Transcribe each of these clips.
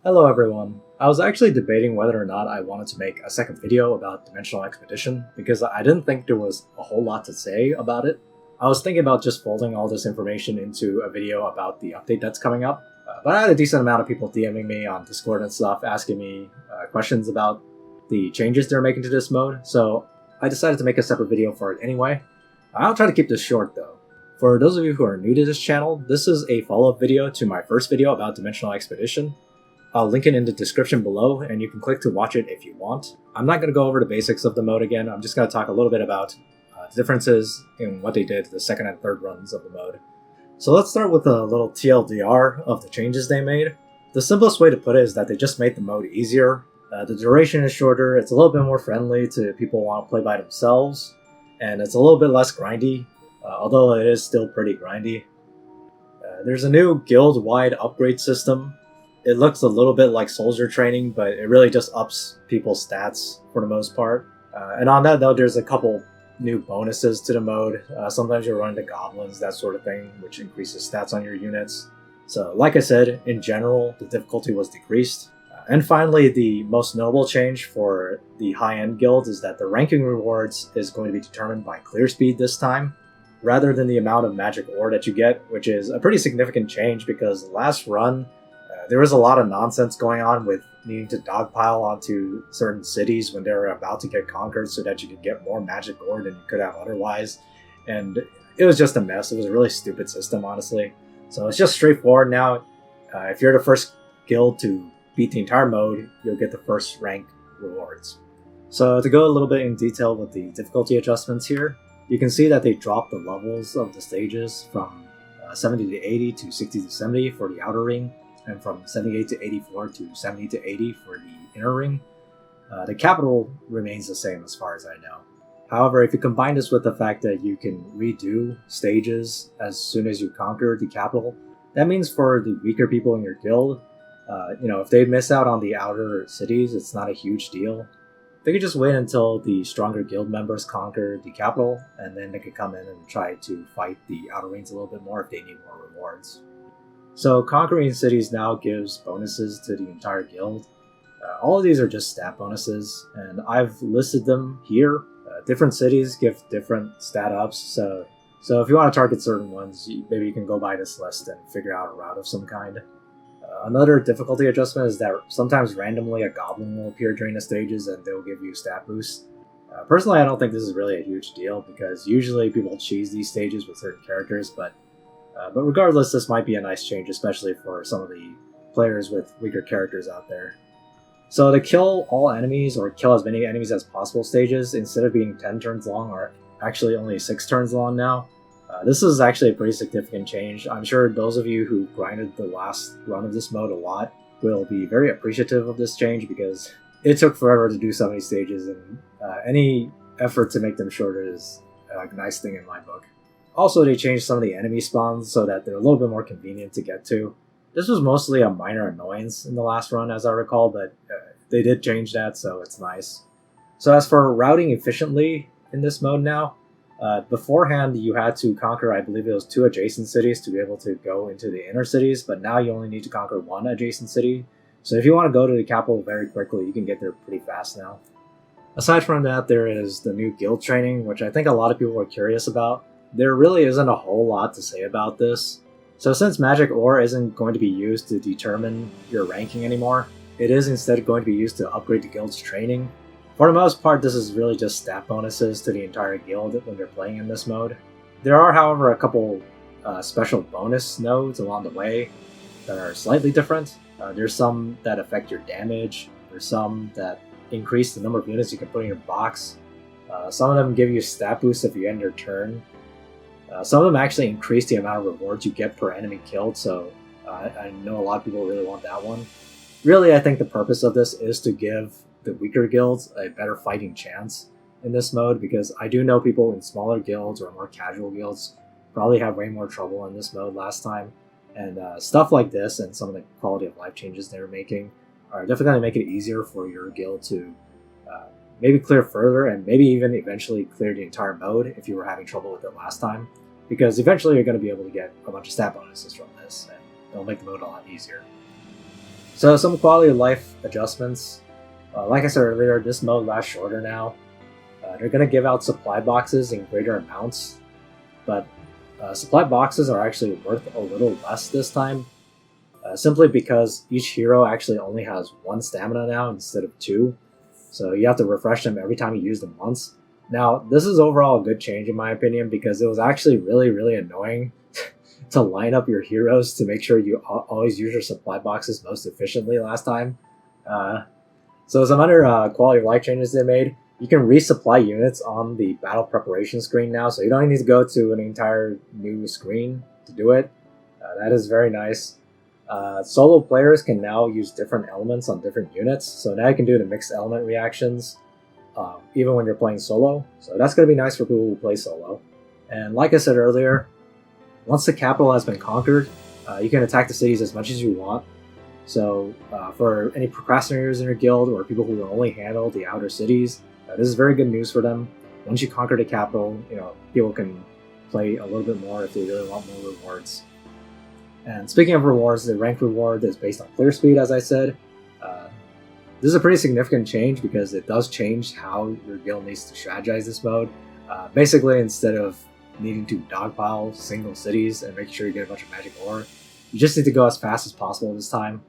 Hello everyone. I was actually debating whether or not I wanted to make a second video about Dimensional Expedition because I didn't think there was a whole lot to say about it. I was thinking about just folding all this information into a video about the update that's coming up, but I had a decent amount of people DMing me on Discord and stuff asking me questions about the changes they're making to this mode, so I decided to make a separate video for it anyway. I'll try to keep this short though. For those of you who are new to this channel, this is a follow-up video to my first video about Dimensional Expedition. I'll link it in the description below, and you can click to watch it if you want. I'm not going to go over the basics of the mode again, I'm just going to talk a little bit about the differences in what they did to the second and third runs of the mode. So let's start with a little TLDR of the changes they made. The simplest way to put it is that they just made the mode easier. The duration is shorter, it's a little bit more friendly to people who want to play by themselves, and it's a little bit less grindy, although it is still pretty grindy. There's a new guild-wide upgrade system. It looks a little bit like soldier training, but it really just ups people's stats for the most part. And on that note, there's a couple new bonuses to the mode. Sometimes you'll run into goblins, that sort of thing, which increases stats on your units. So like I said, in general, the difficulty was decreased. And finally, the most notable change for the high-end guilds is that the ranking rewards is going to be determined by clear speed this time, rather than the amount of magic ore that you get, which is a pretty significant change because the last run, there was a lot of nonsense going on with needing to dogpile onto certain cities when they were about to get conquered so that you could get more magic ore than you could have otherwise. And it was just a mess. It was a really stupid system, honestly. So it's just straightforward now. If you're the first guild to beat the entire mode, you'll get the first rank rewards. So to go a little bit in detail with the difficulty adjustments here, you can see that they dropped the levels of the stages from 70 to 80 to 60 to 70 for the outer ring, and from 78 to 84 to 70 to 80 for the inner ring. The capital remains the same as far as I know. However, if you combine this with the fact that you can redo stages as soon as you conquer the capital, that means for the weaker people in your guild, if they miss out on the outer cities, it's not a huge deal. They could just wait until the stronger guild members conquer the capital, and then they could come in and try to fight the outer rings a little bit more if they need more rewards. So conquering cities now gives bonuses to the entire guild. All of these are just stat bonuses, and I've listed them here. Different cities give different stat ups, so if you want to target certain ones, maybe you can go by this list and figure out a route of some kind. Another difficulty adjustment is that sometimes randomly a goblin will appear during the stages and they'll give you stat boosts. Personally, I don't think this is really a huge deal because usually people cheese these stages with certain characters, but regardless, this might be a nice change, especially for some of the players with weaker characters out there. So to kill all enemies, or kill as many enemies as possible stages, instead of being 10 turns long, are actually only 6 turns long now. This is actually a pretty significant change. I'm sure those of you who grinded the last run of this mode a lot will be very appreciative of this change because it took forever to do so many stages, and any effort to make them shorter is a nice thing in my book. Also, they changed some of the enemy spawns so that they're a little bit more convenient to get to. This was mostly a minor annoyance in the last run, as I recall, but they did change that, so it's nice. So as for routing efficiently in this mode now, beforehand you had to conquer, I believe it was 2 adjacent cities to be able to go into the inner cities, but now you only need to conquer 1 adjacent city. So if you want to go to the capital very quickly, you can get there pretty fast now. Aside from that, there is the new guild training, which I think a lot of people are curious about. There really isn't a whole lot to say about this. So since magic ore isn't going to be used to determine your ranking anymore, it is instead going to be used to upgrade the guild's training. For the most part, this is really just stat bonuses to the entire guild when they're playing in this mode. There are, however, a couple special bonus nodes along the way that are slightly different. There's some that affect your damage, there's some that increase the number of units you can put in your box. Some of them give you stat boosts if you end your turn. Some of them actually increase the amount of rewards you get per enemy killed, so I know a lot of people really want that one. Really, I think the purpose of this is to give the weaker guilds a better fighting chance in this mode, because I do know people in smaller guilds or more casual guilds probably had way more trouble in this mode last time, and stuff like this and some of the quality of life changes they're making are definitely going to make it easier for your guild to maybe clear further, and maybe even eventually clear the entire mode if you were having trouble with it last time, because eventually you're going to be able to get a bunch of stat bonuses from this, and it'll make the mode a lot easier. So some quality of life adjustments. Like I said earlier, this mode lasts shorter now. They're going to give out supply boxes in greater amounts, but supply boxes are actually worth a little less this time, simply because each hero actually only has 1 stamina now instead of 2, so you have to refresh them every time you use them once. Now, this is overall a good change in my opinion, because it was actually really annoying to line up your heroes to make sure you always use your supply boxes most efficiently last time. So some other quality of life changes they made: you can resupply units on the battle preparation screen now, so you don't need to go to an entire new screen to do it. That is very nice. Solo players can now use different elements on different units, so now you can do the mixed element reactions even when you're playing solo, so that's going to be nice for people who play solo. And like I said earlier, once the capital has been conquered, you can attack the cities as much as you want. So for any procrastinators in your guild, or people who will only handle the outer cities, this is very good news for them. Once you conquer the capital, people can play a little bit more if they really want more rewards. And speaking of rewards, the rank reward is based on clear speed, as I said. This is a pretty significant change because it does change how your guild needs to strategize this mode. Basically, instead of needing to dogpile single cities and make sure you get a bunch of magic ore, you just need to go as fast as possible this time.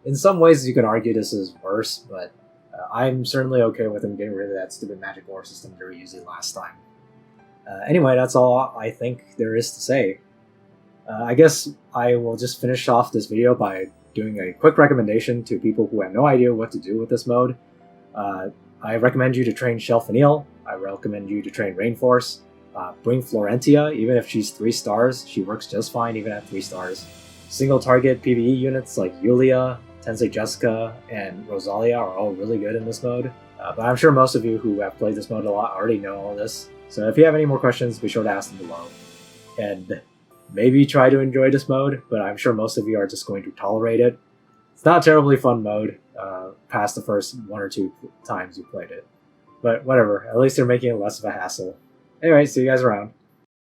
In some ways, you can argue this is worse, but I'm certainly okay with them getting rid of that stupid magic ore system they were using last time. Anyway, that's all I think there is to say. I guess I will just finish off this video by doing a quick recommendation to people who have no idea what to do with this mode. I recommend you to train Shelfenil. I recommend you to train Rainforce. Bring Florentia, even if she's 3 stars, she works just fine even at 3 stars. Single target PvE units like Yulia, Tensei Jessica, and Rosalia are all really good in this mode. But I'm sure most of you who have played this mode a lot already know all this. So if you have any more questions, be sure to ask them below. And maybe try to enjoy this mode, but I'm sure most of you are just going to tolerate it. It's not a terribly fun mode past the first 1 or 2 times you played it. But whatever, at least they're making it less of a hassle. Anyway, see you guys around.